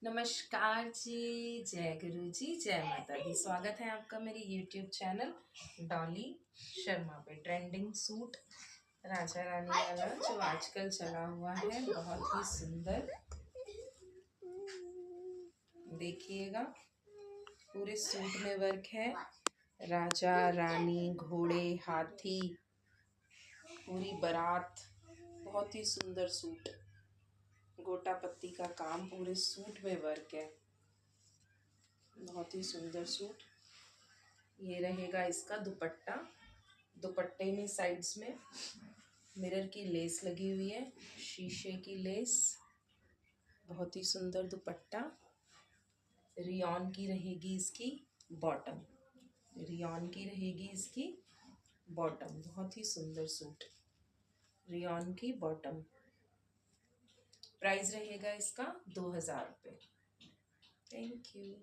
नमस्कार जी, जय गुरु जी, जय माता दी। स्वागत है आपका मेरे YouTube चैनल डॉली शर्मा पे। ट्रेंडिंग सूट राजा रानी वाला जो आजकल चला हुआ है, बहुत ही सुंदर। देखिएगा, पूरे सूट में वर्क है। राजा रानी, घोड़े, हाथी, पूरी बारात, बहुत ही सुंदर सूट। गोटा पत्ती का काम पूरे सूट में वर्क है, बहुत ही सुंदर सूट। ये रहेगा इसका दुपट्टा। दुपट्टे में साइड्स में मिरर की लेस लगी हुई है, शीशे की लेस। बहुत ही सुंदर दुपट्टा। रियॉन की रहेगी इसकी बॉटम। रियॉन की रहेगी इसकी बॉटम। बहुत ही सुंदर सूट, रियॉन की बॉटम। प्राइस रहेगा इसका 2000 रुपये। Thank you.